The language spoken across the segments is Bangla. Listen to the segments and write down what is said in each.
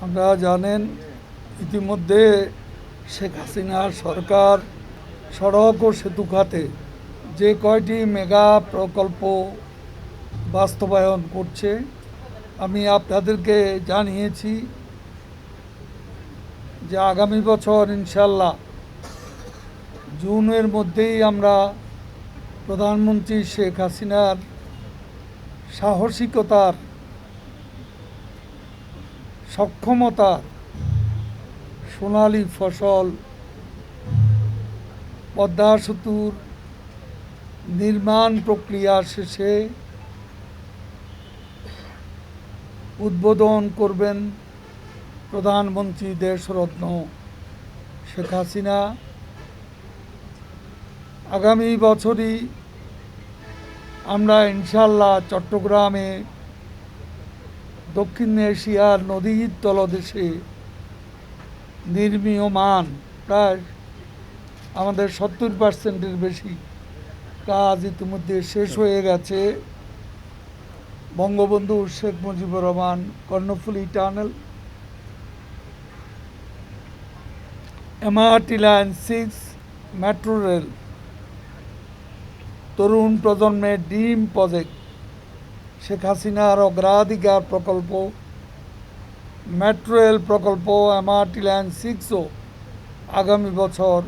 আপনারা জানেন ইতিমধ্যে শেখ হাসিনার সরকার সড়ক ও সেতু খাতে যে কয়টি মেগা প্রকল্প বাস্তবায়ন করছে আমি আপনাদেরকে জানিয়েছি যে আগামী বছর ইনশাল্লাহ জুনের মধ্যেই আমরা প্রধানমন্ত্রী শেখ হাসিনার সাহসিকতার সক্ষমতার সোনালী ফসল পদ্মা সেতুর নির্মাণ প্রক্রিয়া শেষে উদ্বোধন করবেন প্রধানমন্ত্রী দেশরত্ন শেখ হাসিনা। আগামী বছরই আমরা ইনশাল্লাহ চট্টগ্রামে দক্ষিণ এশিয়ার নদীর তলদেশে নির্মীয়মান প্রায় আমাদের 70%-এর বেশি কাজ ইতিমধ্যে শেষ হয়ে গেছে। Bangabandhu Sheikh Mujibur Rahman Karnaphuli tunnel, MRT line 6, metro rail, তরুণ প্রজন্মের ডিম প্রজেক্ট, শেখ হাসিনার অগ্রাধিকার প্রকল্প, মেট্রো রেল প্রকল্প, এমআরটি লাইন 6ও আগামী বছর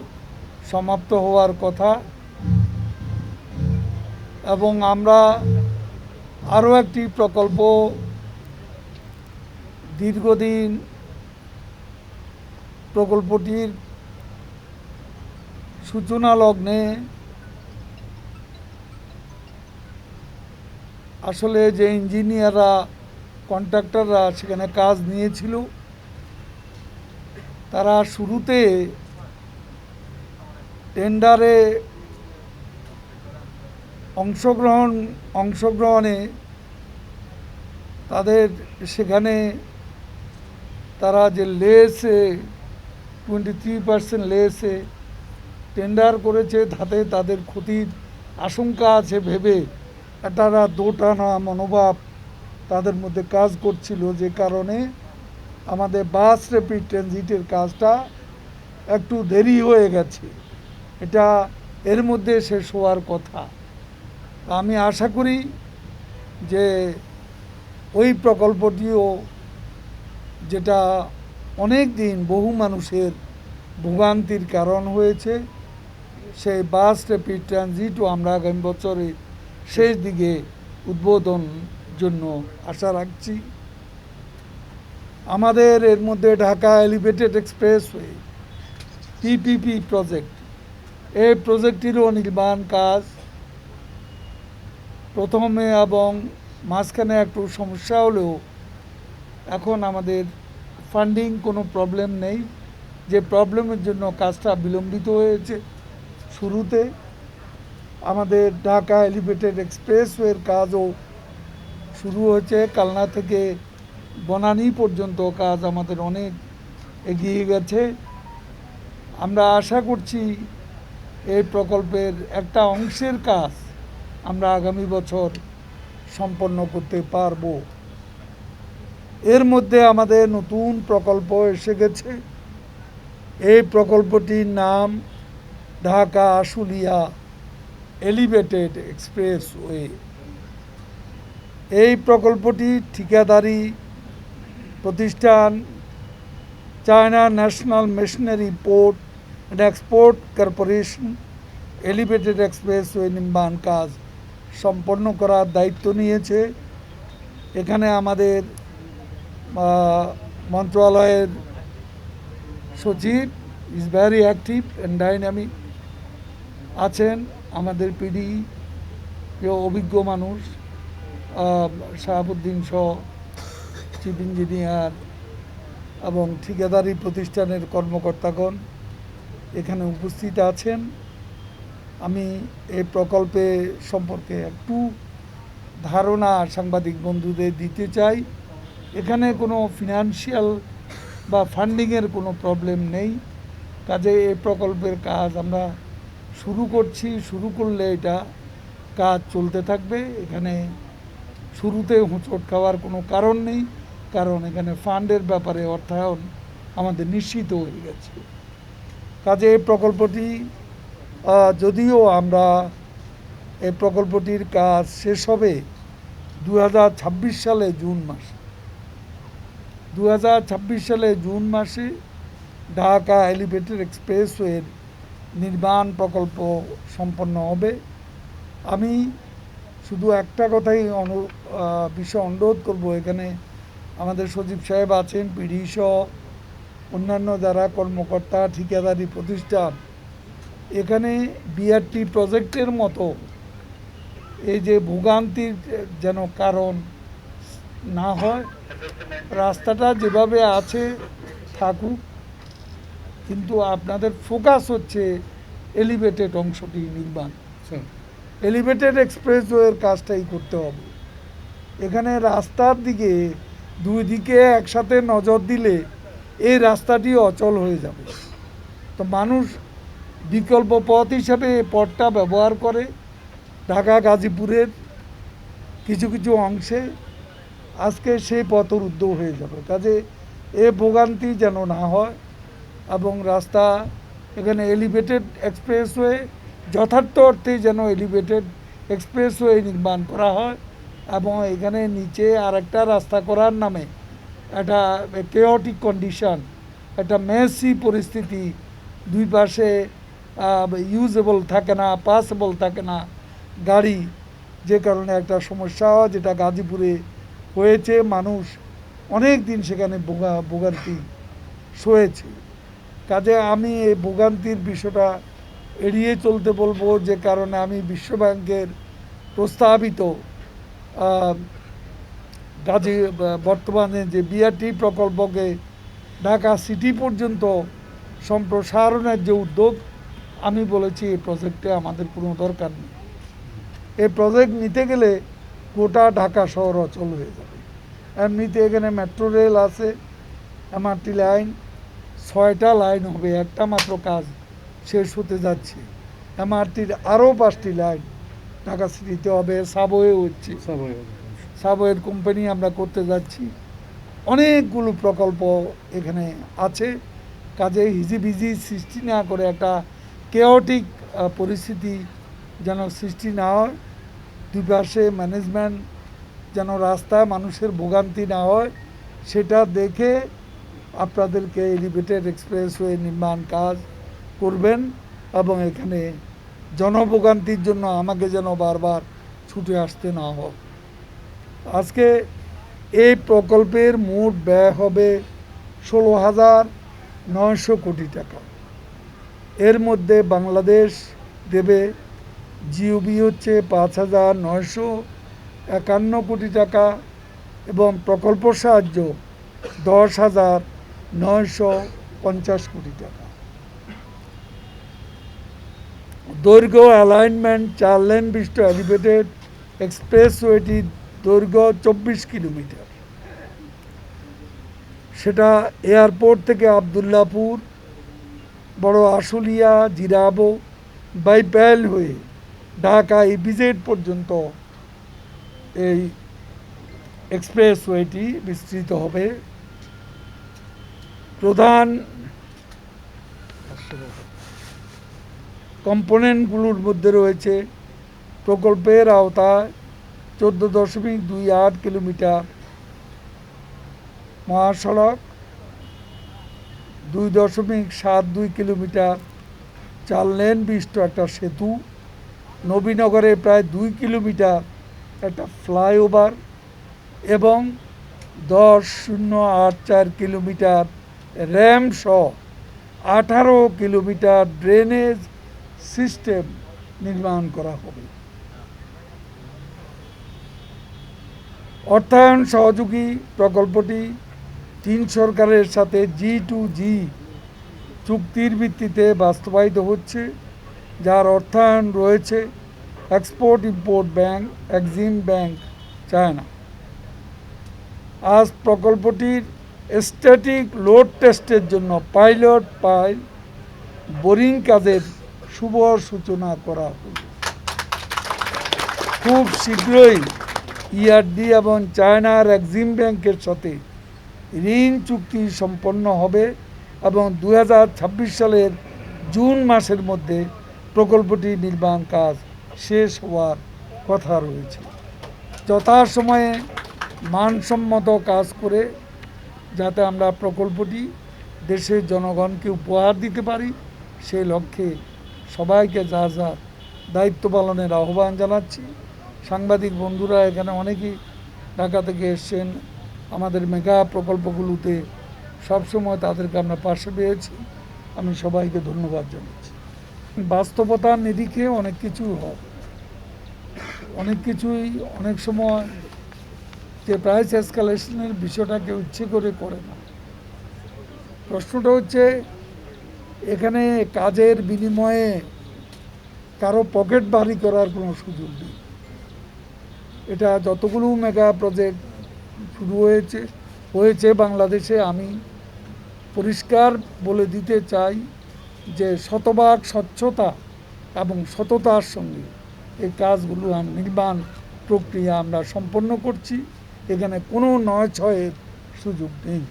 সমাপ্ত হওয়ার কথা। এবং আমরা আরও একটি প্রকল্প দীর্ঘদিন প্রকল্পটির সূচনা লগ্নে আসলে যে ইঞ্জিনিয়াররা কন্ট্রাক্টররা সেখানে কাজ নিয়েছিল তারা শুরুতে টেন্ডারে অংশগ্রহণে তাদের সেখানে তারা যে লেসে 23% লেসে টেন্ডার করেছে, তাতে তাদের ক্ষতির আশঙ্কা আছে ভেবে একটা দোটানা মনোভাব তাদের মধ্যে কাজ করছিল, যে কারণে আমাদের বাস র্যাপিড ট্রানজিটের কাজটা একটু দেরি হয়ে গেছে। এটা এর মধ্যে শেষ হওয়ার কথা। আমি আশা করি যে ওই প্রকল্পটিও, যেটা অনেক দিন বহু মানুষের ভোগান্তির কারণ হয়েছে, সেই বাস র্যাপিড ট্রানজিটও আমরা আগামী বছরের শেষ দিকে উদ্বোধন জন্য আশা রাখছি। আমাদের এর মধ্যে Dhaka elevated expressway PPP project, এই প্রজেক্টটিরও নির্মাণ কাজ প্রথমে এবং মাঝখানে একটু সমস্যা হলেও এখন আমাদের ফান্ডিং কোনো প্রবলেম নেই, যে প্রবলেমের জন্য কাজটা বিলম্বিত হয়েছে। শুরুতে আমাদের ঢাকা এলিভেটেড এক্সপ্রেসওয়ের কাজও শুরু হয়েছে, কালনা থেকে বনানী পর্যন্ত কাজ আমাদের অনেক এগিয়ে গেছে। আমরা আশা করছি এই প্রকল্পের একটা অংশের কাজ আমরা আগামী বছর সম্পন্ন করতে পারব। এর মধ্যে আমাদের নতুন প্রকল্প এসে গেছে। এই প্রকল্পটির নাম ঢাকা আশুলিয়া এলিভেটেড এক্সপ্রেসওয়ে। এই প্রকল্পটি ঠিকাদারি প্রতিষ্ঠান China national machinery port and export corporation elevated expressway নির্মাণ কাজ সম্পন্ন করার দায়িত্ব নিয়েছে। এখানে আমাদের মন্ত্রণালয়ের সচিব is very active and dynamic আছেন, আমাদের পিডি অভিজ্ঞ মানুষ শাহাবুদ্দিন সহ চিফ ইঞ্জিনিয়ার এবং ঠিকাদারি প্রতিষ্ঠানের কর্মকর্তাগণ এখানে উপস্থিত আছেন। আমি এই প্রকল্পে সম্পর্কে একটু ধারণা সাংবাদিক বন্ধুদের দিতে চাই। এখানে কোনো ফিনান্সিয়াল বা ফান্ডিংয়ের কোনো প্রবলেম নেই। কাজে এই প্রকল্পের কাজ আমরা শুরু করছি, শুরু করলে এটা কাজ চলতে থাকবে। এখানে শুরুতে হোঁচট খাওয়ার কোনো কারণ নেই। কারণ এখানে ফান্ডের ব্যাপারে অর্থায়ন আমাদের নিশ্চিত হয়ে গেছে। কাজে এই প্রকল্পটি যদিও আমরা এই প্রকল্পটির কাজ শেষ হবে 2026 সালে জুন মাসে। 2026 সালে জুন মাসে ঢাকা এলিভেটেড এক্সপ্রেসওয়ের নির্মাণ প্রকল্প সম্পন্ন হবে। আমি শুধু একটা কথাই বিষয়ে অনুরোধ করব, এখানে আমাদের সচিব সাহেব আছেন, পিডি সহ অন্যান্য যারা কর্মকর্তা, ঠিকাদারি প্রতিষ্ঠান, এখানে বিআরটি প্রজেক্টের মতো এই যে ভোগান্তির যেন কারণ না হয়, রাস্তাটা যেভাবে আছে থাকুক, কিন্তু আপনাদের ফোকাস হচ্ছে এলিভেটেড অংশটি নির্মাণ। এলিভেটেড এক্সপ্রেসওয়ের কাজটাই করতে হবে। এখানে রাস্তার দিকে দুই দিকে একসাথে নজর দিলে এই রাস্তাটি অচল হয়ে যাবে। তো মানুষ বিকল্প পথ হিসাবে এই পথটা ব্যবহার করে। ঢাকা গাজীপুরের কিছু কিছু অংশে আজকে সেই পথ রুদ্ধ হয়ে যাবে। কাজে এ ভোগান্তি যেন না হয় এবং রাস্তা এখানে এলিভেটেড এক্সপ্রেসওয়ে যথার্থ অর্থে যেন এলিভেটেড এক্সপ্রেসওয়ে নির্মাণ করা হয় এবং এখানে নিচে আরেকটা রাস্তা করার নামে একটা কেওটিক কন্ডিশন, একটা মেসি পরিস্থিতি, দুই পাশে ইউজেবল থাকে না, পাসেবল থাকে না গাড়ি, যে কারণে একটা সমস্যা যেটা গাজীপুরে হয়েছে। মানুষ অনেক দিন সেখানে ভোগান্তি সয়েছে। কাজে আমি এই ভোগান্তির বিষয়টা এড়িয়ে চলতে বলবো, যে কারণে আমি বিশ্বব্যাংকের প্রস্তাবিত বর্তমানে যে বিআরটি প্রকল্পকে ঢাকা সিটি পর্যন্ত সম্প্রসারণের যে উদ্যোগ, আমি বলেছি এই প্রজেক্টে আমাদের কোনো দরকার নেই। এই প্রজেক্ট নিতে গেলে গোটা ঢাকা শহর অচল হয়ে যাবে। এমনিতে এখানে মেট্রো রেল আছে, এমআরটি লাইন, 6টা লাইন হবে, একটা মাত্র কাজ শেষ হতে যাচ্ছে। এমআরটির আরও 5টি লাইন ঢাকা সিটিতে হবে। সাবওয়ে হচ্ছে, সাবওয়ের কোম্পানি আমরা করতে যাচ্ছি। অনেকগুলো প্রকল্প এখানে আছে। কাজে হিজিবিজি সৃষ্টি না করে, একটা কেওটিক পরিস্থিতি যেন সৃষ্টি না হয়, দুই পাশে ম্যানেজমেন্ট যেন রাস্তায় মানুষের ভোগান্তি না হয়, সেটা দেখে আপনাদেরকে এলিভেটেড এক্সপ্রেসওয়ে নির্মাণ কাজ করবেন এবং এখানে জনভোগান্তির জন্য আমাকে যেন বারবার ছুটে আসতে না হয়। আজকে এই প্রকল্পের মোট ব্যয় হবে 16,900 কোটি টাকা। এর মধ্যে বাংলাদেশ দেবে জিওবি হচ্ছে 5,951 কোটি টাকা এবং প্রকল্প সাহায্য 10,950 কোটি টাকা। দৈর্ঘ্য অ্যালাইনমেন্ট 4 লেন বিশিষ্ট এলিভেটেড এক্সপ্রেসওয়েটির দৈর্ঘ্য 24 কিলোমিটার। সেটা এয়ারপোর্ট থেকে আবদুল্লাপুর, বড় আশুলিয়া, জিরাবো বাইপাইল হয়ে ঢাকা ইপিজেড পর্যন্ত এই এক্সপ্রেসওয়েটি বিস্তৃত হবে। প্রধান কম্পোনেন্টগুলোর মধ্যে রয়েছে প্রকল্পের আওতায় 14.28 কিলোমিটার মহাসড়ক, 2.72 কিলোমিটার 4 লেন বিশিষ্ট একটা সেতু, নবীনগরে প্রায় 2 কিলোমিটার একটা ফ্লাইওভার এবং 10.084 কিলোমিটার র্যাম সহ 18 কিলোমিটার ড্রেনেজ সিস্টেম নির্মাণ করা হবে। অর্থায়ন সহযোগী প্রকল্পটি 3 সরকারের সাথে G2G চুক্তির ভিত্তিতে বাস্তবায়িত হচ্ছে, যার অর্থায়ন রয়েছে export import bank, Exim bank, China. আজ প্রকল্পটির স্ট্যাটিক লোড টেস্টের জন্য পাইলট বোরিং কাজের শুভ সূচনা করা হবে। খুব শীঘ্রই ইআরডি এবং চায়নার এক্সিম ব্যাংকের সাথে ঋণ চুক্তি সম্পন্ন হবে এবং 2026 সালের জুন মাসের মধ্যে প্রকল্পটি নির্মাণ কাজ শেষ হওয়ার কথা রয়েছে। যথাসময়ে মানসম্মত কাজ করে যাতে আমরা প্রকল্পটি দেশের জনগণকে উপহার দিতে পারি, সেই লক্ষ্যে সবাইকে যা যা দায়িত্ব পালনের আহ্বান জানাচ্ছি। সাংবাদিক বন্ধুরা এখানে অনেকেই ঢাকা থেকে এসছেন, আমাদের মেগা প্রকল্পগুলোতে সবসময় তাদেরকে আমরা পাশে পেয়েছি। আমি সবাইকে ধন্যবাদ জানাচ্ছি। বাস্তবতার নিরিখে অনেক কিছু হয়, অনেক কিছুই অনেক সময় যে প্রাইস এসকালেশনের বিষয়টা কেউ ইচ্ছে করে না। প্রশ্নটা হচ্ছে এখানে কাজের বিনিময়ে কারো পকেট ভারী করার কোনো সুযোগ নেই। এটা যতগুলো মেগা প্রজেক্ট শুরু হয়েছে বাংলাদেশে, আমি পরিষ্কার বলে দিতে চাই যে শতভাগ স্বচ্ছতা এবং সততার সঙ্গে এই কাজগুলো নির্মাণ প্রক্রিয়া আমরা সম্পন্ন করছি। এখানে কোনো নয় ছয়ের সুযোগ নেই।